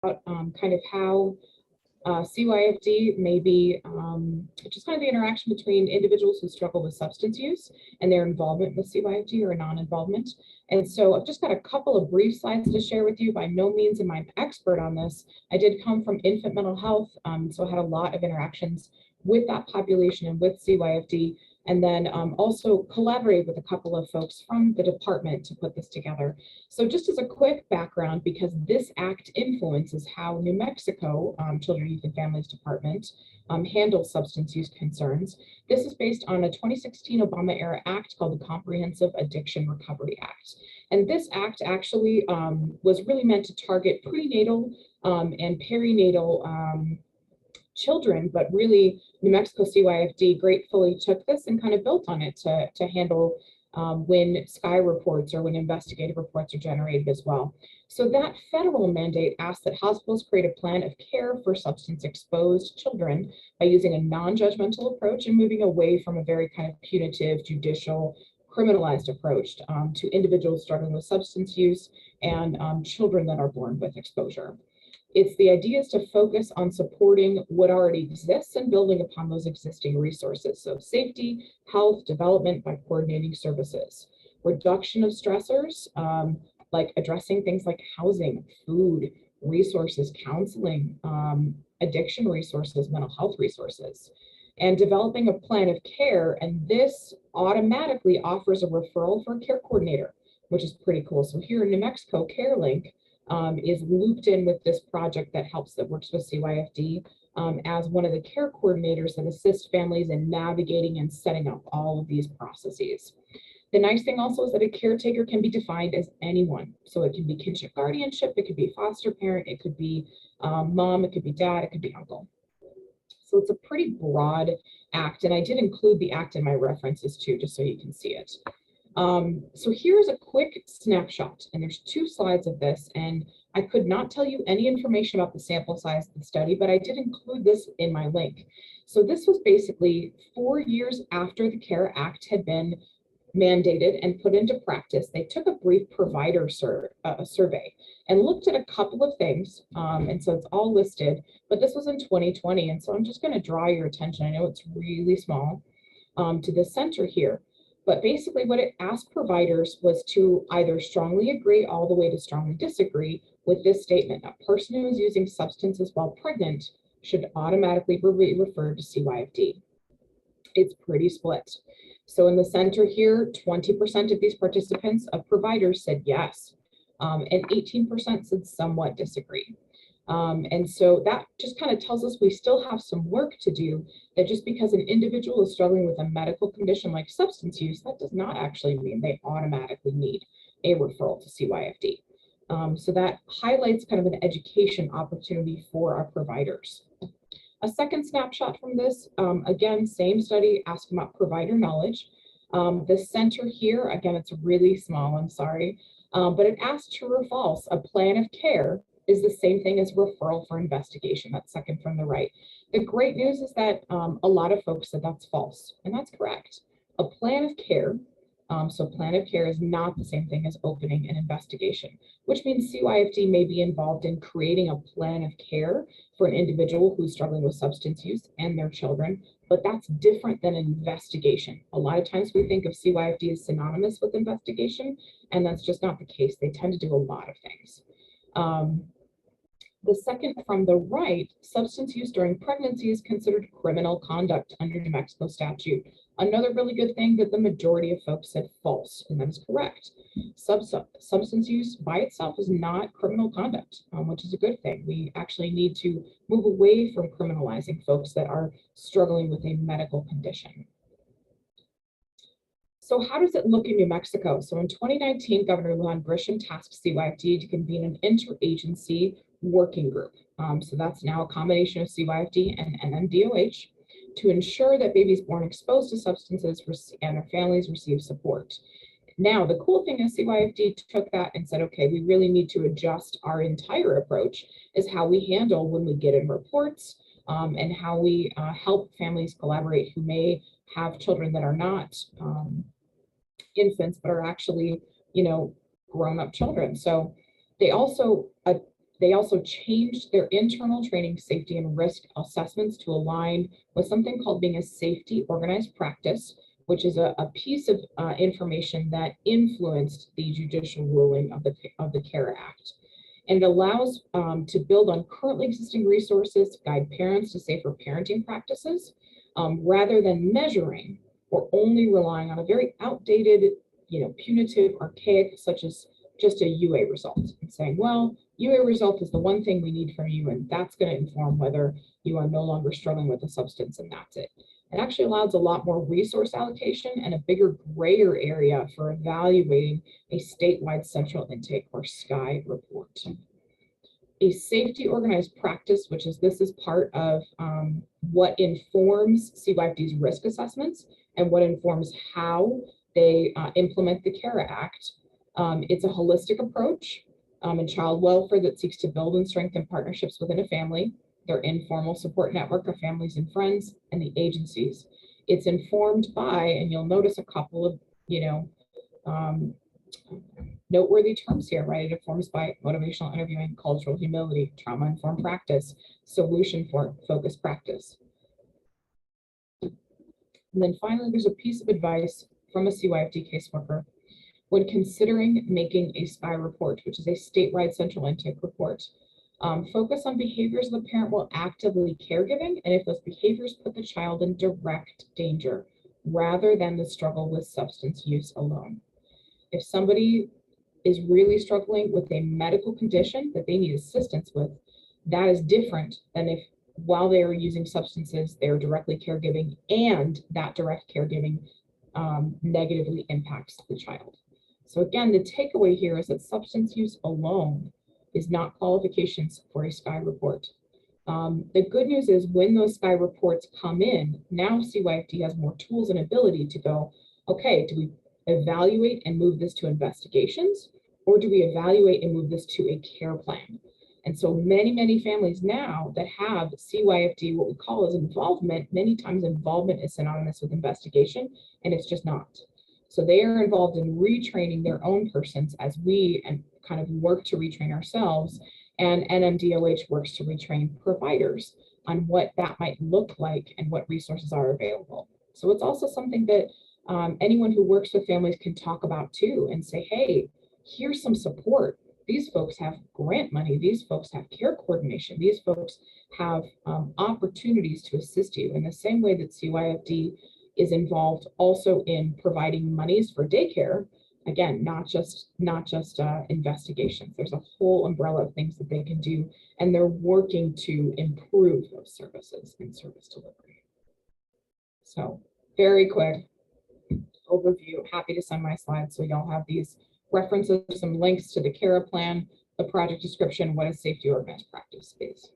kind of how CYFD may be just kind of the interaction between individuals who struggle with substance use and their involvement with CYFD or non-involvement. And so I've just got a couple of brief slides to share with you. By no means am I an expert on this. I did come from infant mental health, so I had a lot of interactions with that population and with CYFD, and then also collaborate with a couple of folks from the department to put this together. So just as a quick background, because this act influences how New Mexico Children, Youth and Families Department handles substance use concerns. This is based on a 2016 Obama era act called the Comprehensive Addiction Recovery Act. And this act actually was really meant to target prenatal and perinatal children, but really New Mexico CYFD gratefully took this and kind of built on it to handle when SCI reports or when investigative reports are generated as well. So that federal mandate asks that hospitals create a plan of care for substance exposed children by using a non-judgmental approach and moving away from a very kind of punitive, judicial, criminalized approach to individuals struggling with substance use and children that are born with exposure. It's the idea is to focus on supporting what already exists and building upon those existing resources. So safety, health, development by coordinating services, reduction of stressors, like addressing things like housing, food, resources, counseling, addiction resources, mental health resources, and developing a plan of care. And this automatically offers a referral for a care coordinator, which is pretty cool. So here in New Mexico, CareLink is looped in with this project that works with CYFD as one of the care coordinators that assist families in navigating and setting up all of these processes. The nice thing also is that a caretaker can be defined as anyone. So it can be kinship guardianship, it could be foster parent, it could be mom, it could be dad, it could be uncle. So it's a pretty broad act, and I did include the act in my references too, just so you can see it. So here's a quick snapshot, and there's 2 slides of this, and I could not tell you any information about the sample size of the study, but I did include this in my link. So this was basically 4 years after the CARE Act had been mandated and put into practice. They took a brief provider survey and looked at a couple of things, and so it's all listed, but this was in 2020, and so I'm just going to draw your attention. I know it's really small to the center here. But basically what it asked providers was to either strongly agree all the way to strongly disagree with this statement: a person who is using substances while pregnant should automatically be referred to CYFD. It's pretty split. So in the center here, 20% of these participants of providers said yes, and 18% said somewhat disagree. And so that just kind of tells us we still have some work to do, that just because an individual is struggling with a medical condition like substance use, that does not actually mean they automatically need a referral to CYFD. So that highlights kind of an education opportunity for our providers. A second snapshot from this, again, same study asking about provider knowledge. The center here, again, it's really small, I'm sorry, but it asked true or false: a plan of care is the same thing as referral for investigation. That's second from the right. The great news is that a lot of folks said that's false, and that's correct. A plan of care, so plan of care is not the same thing as opening an investigation, which means CYFD may be involved in creating a plan of care for an individual who's struggling with substance use and their children, but that's different than an investigation. A lot of times we think of CYFD as synonymous with investigation, and that's just not the case. They tend to do a lot of things. The second from the right, substance use during pregnancy is considered criminal conduct under New Mexico statute. Another really good thing that the majority of folks said false, and that is correct. Substance use by itself is not criminal conduct, which is a good thing. We actually need to move away from criminalizing folks that are struggling with a medical condition. So how does it look in New Mexico? So in 2019, Governor Lujan Grisham tasked CYFD to convene an interagency working group. So that's now a combination of CYFD and NMDOH to ensure that babies born exposed to substances and their families receive support. Now, the cool thing is CYFD took that and said, okay, we really need to adjust our entire approach is how we handle when we get in reports and how we help families collaborate who may have children that are not infants, but are actually, grown-up children. So they also They also changed their internal training, safety, and risk assessments to align with something called being a safety organized practice, which is a piece of information that influenced the judicial ruling of the CARE Act. And it allows to build on currently existing resources, guide parents to safer parenting practices, rather than measuring or only relying on a very outdated, punitive, archaic, such as just a UA result, and saying, well, UA result is the one thing we need from you, and that's going to inform whether you are no longer struggling with a substance, and that's it. It actually allows a lot more resource allocation and a bigger grayer area for evaluating a statewide central intake or SCI report. A safety organized practice, which is this is part of what informs CYFD's risk assessments and what informs how they implement the CARE Act. It's a holistic approach in child welfare that seeks to build and strengthen partnerships within a family, their informal support network of families and friends, and the agencies. It's informed by, and you'll notice a couple of, noteworthy terms here, right? It informs by motivational interviewing, cultural humility, trauma-informed practice, solution-focused practice. And then finally, there's a piece of advice from a CYFD caseworker when considering making a SCI report, which is a statewide central intake report. Focus on behaviors the parent will actively caregiving, and if those behaviors put the child in direct danger, rather than the struggle with substance use alone. If somebody is really struggling with a medical condition that they need assistance with, that is different than if while they are using substances, they are directly caregiving, and that direct caregiving negatively impacts the child. So again, the takeaway here is that substance use alone is not qualifications for a SCI report. The good news is when those SCI reports come in, now CYFD has more tools and ability to go, okay, do we evaluate and move this to investigations, or do we evaluate and move this to a care plan? And so many families now that have CYFD, what we call as involvement, many times involvement is synonymous with investigation, and it's just not. So they are involved in retraining their own persons as we and kind of work to retrain ourselves, and NMDOH works to retrain providers on what that might look like and what resources are available. So it's also something that anyone who works with families can talk about too and say, hey, here's some support. These folks have grant money. These folks have care coordination. These folks have opportunities to assist you in the same way that CYFD is involved also in providing monies for daycare. Again, not just investigations. There's a whole umbrella of things that they can do, and they're working to improve those services and service delivery. So very quick overview. Happy to send my slides so y'all have these references, some links to the CARE plan, the project description, what a safety organized practice is.